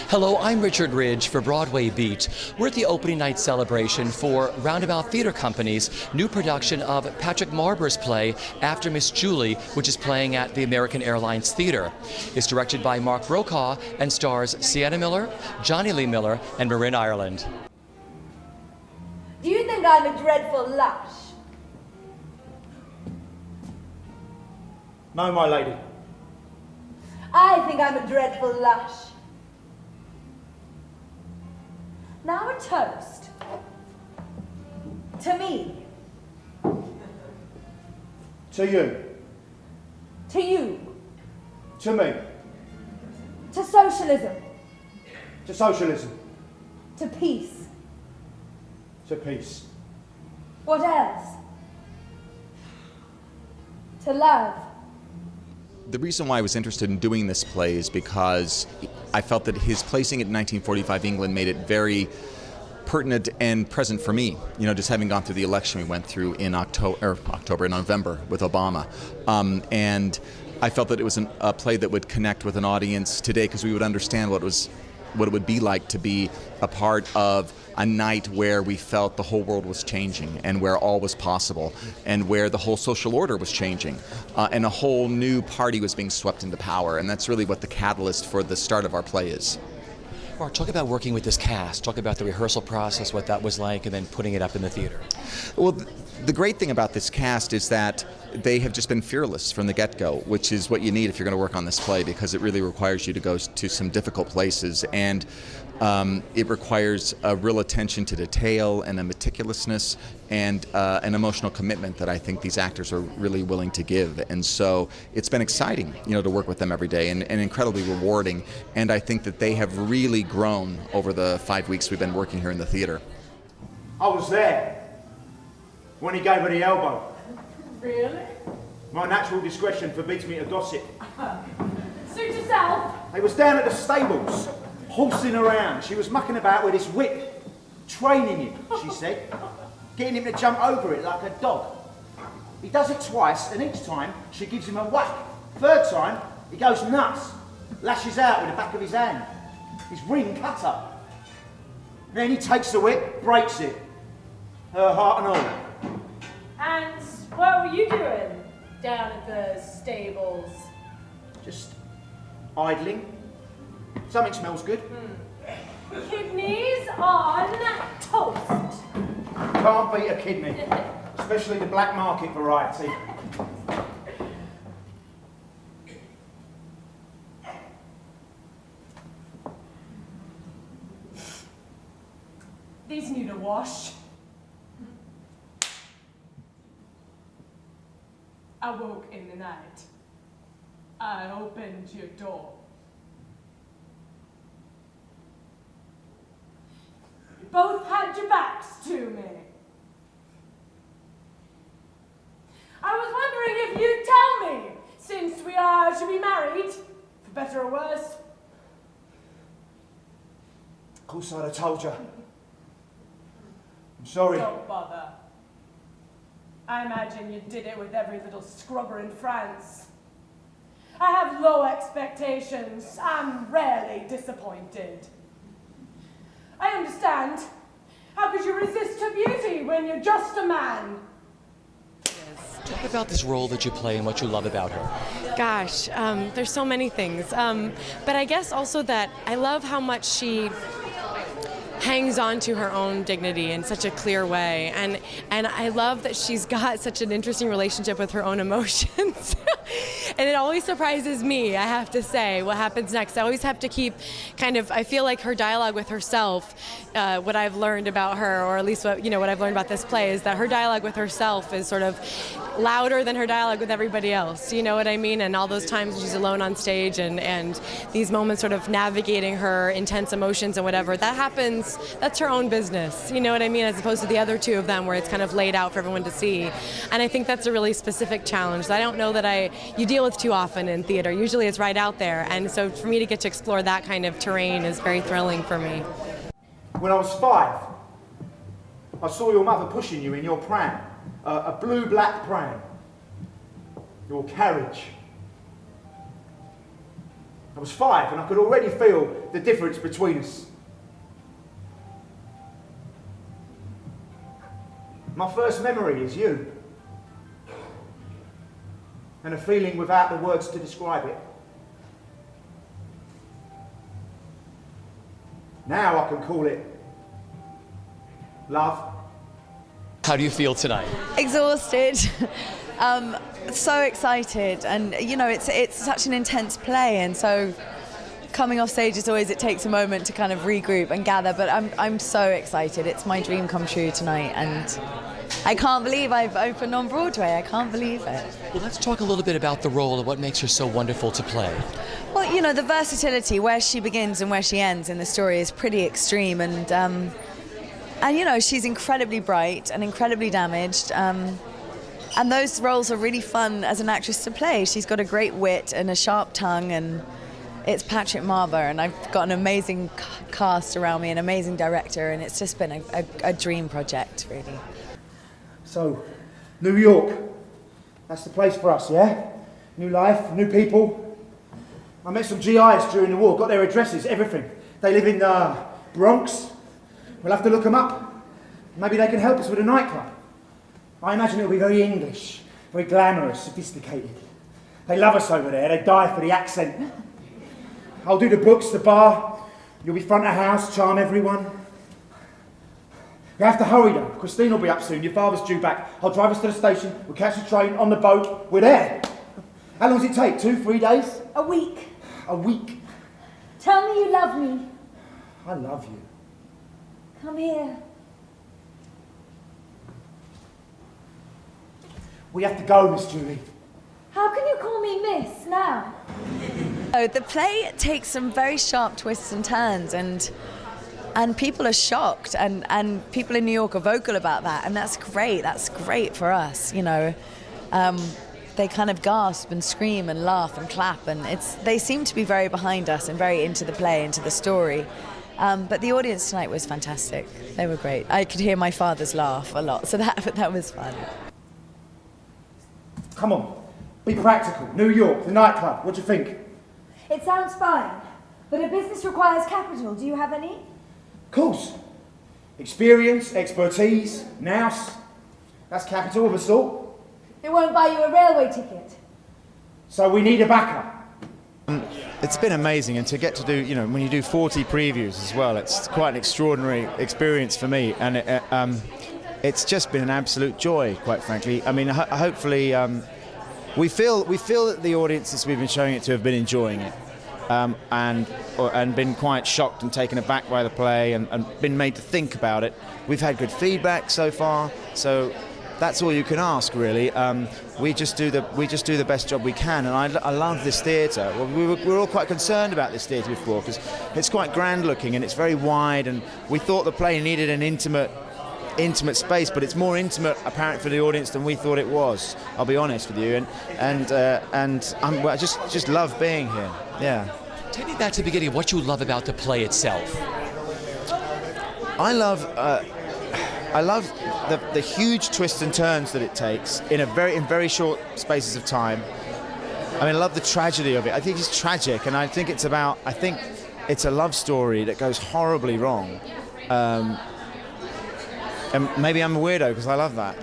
Hello, I'm Richard Ridge for Broadway Beat. We're at the opening night celebration for Roundabout Theatre Company's new production of Patrick Marber's play After Miss Julie, which is playing at the American Airlines Theatre. It's directed by Mark Brokaw and stars Sienna Miller, Jonny Miller, and Marin, Ireland. Do you think I'm a dreadful lush? No, my lady. I think I'm a dreadful lush. Now a toast. To me. To you. To you. To me. To socialism. To socialism. To peace. To peace. What else? To love. The reason why I was interested in doing this play is because I felt that his placing it in 1945 England made it very pertinent and present for me. You know, just having gone through the election we went through in November with Obama. And I felt that it was a play that would connect with an audience today because we would understand what it would be like to be a part of a night where we felt the whole world was changing and where all was possible and where the whole social order was changing and a whole new party was being swept into power. And that's really what the catalyst for the start of our play is. Mark, talk about working with this cast. Talk about the rehearsal process, what that was like, and then putting it up in the theater. Well, the great thing about this cast is that they have just been fearless from the get-go, which is what you need if you're going to work on this play, because it really requires you to go to some difficult places, and it requires a real attention to detail and a meticulousness and an emotional commitment that I think these actors are really willing to give. And so it's been exciting, to work with them every day and incredibly rewarding. And I think that they have really grown over the 5 weeks we've been working here in the theater. I was there when he gave her the elbow. Really? My natural discretion forbids me to gossip. Suit yourself. They was down at the stables, horsing around. She was mucking about with his whip, training him, she said, getting him to jump over it like a dog. He does it twice, and each time she gives him a whack. Third time, he goes nuts, lashes out with the back of his hand, his ring cutter. Then he takes the whip, breaks it, her heart and all. And what were you doing down at the stables? Just idling. Something smells good. Kidneys on toast. Can't beat a kidney, especially the black market variety. These need a wash. I woke in the night. I opened your door. You both had your backs to me. I was wondering if you'd tell me, since we are to be married, for better or worse. Of course I'd have told you. I'm sorry. Don't bother. I imagine you did it with every little scrubber in France. I have low expectations. I'm rarely disappointed. I understand. How could you resist her beauty when you're just a man? Talk about this role that you play and what you love about her. Gosh, there's so many things. But I guess also that I love how much she hangs on to her own dignity in such a clear way, and I love that she's got such an interesting relationship with her own emotions. And it always surprises me, I have to say, what happens next. I always have to keep I feel like her dialogue with herself, what I've learned about her, or at least what I've learned about this play, is that her dialogue with herself is sort of louder than her dialogue with everybody else. You know what I mean? And all those times when she's alone on stage and these moments sort of navigating her intense emotions and whatever, that happens, that's her own business. You know what I mean? As opposed to the other two of them where it's kind of laid out for everyone to see. And I think that's a really specific challenge that I don't know that you deal with too often in theater. Usually it's right out there. And so for me to get to explore that kind of terrain is very thrilling for me. When I was 5, I saw your mother pushing you in your pram, a blue-black pram, your carriage. I was 5 and I could already feel the difference between us. My first memory is you. And a feeling without the words to describe it. Now I can call it love. How do you feel tonight? Exhausted. So excited, and you know it's such an intense play, and so coming off stage is always, it takes a moment to kind of regroup and gather, but I'm so excited. It's my dream come true tonight, and I can't believe I've opened on Broadway. I can't believe it. Well, let's talk a little bit about the role and what makes her so wonderful to play. Well, you know, the versatility, where she begins and where she ends in the story is pretty extreme, and you know, she's incredibly bright and incredibly damaged. And those roles are really fun as an actress to play. She's got a great wit and a sharp tongue, and it's Patrick Marber, and I've got an amazing cast around me, an amazing director, and it's just been a dream project, really. So, New York, that's the place for us, yeah? New life, new people. I met some GIs during the war, got their addresses, everything. They live in the Bronx. We'll have to look them up. Maybe they can help us with a nightclub. I imagine it'll be very English, very glamorous, sophisticated. They love us over there, they die for the accent. I'll do the books, the bar. You'll be front of house, charm everyone. You have to hurry though. Christine will be up soon, your father's due back. I'll drive us to the station, we'll catch a train, on the boat, we're there. How long does it take? 2, 3 days? A week. A week? Tell me you love me. I love you. Come here. We have to go, Miss Julie. How can you call me miss now? So the play takes some very sharp twists and turns, and people are shocked, and people in New York are vocal about that, and that's great for us, you know. They kind of gasp and scream and laugh and clap, and they seem to be very behind us and very into the play, into the story. But the audience tonight was fantastic. They were great. I could hear my father's laugh a lot, so that was fun. Come on, be practical. New York, the nightclub, what do you think? It sounds fine, but a business requires capital. Do you have any? Of course. Experience, expertise, nous. That's capital of a sort. It won't buy you a railway ticket. So we need a backup. It's been amazing, and to get to do, you know, when you do 40 previews as well, it's quite an extraordinary experience for me, and it's just been an absolute joy, quite frankly. I mean, hopefully, we feel that the audiences we've been showing it to have been enjoying it, and been quite shocked and taken aback by the play, and been made to think about it. We've had good feedback so far, so that's all you can ask, really. We just do the best job we can, and I love this theatre. Well, we were all quite concerned about this theatre before, because it's quite grand looking and it's very wide, and we thought the play needed an intimate space, but it's more intimate apparently for the audience than we thought it was. I'll be honest with you, and I just love being here. Yeah. Take me back to the beginning of what you love about the play itself. I love the huge twists and turns that it takes in very short spaces of time. I mean, I love the tragedy of it. I think it's tragic, and I think it's a love story that goes horribly wrong. And maybe I'm a weirdo because I love that.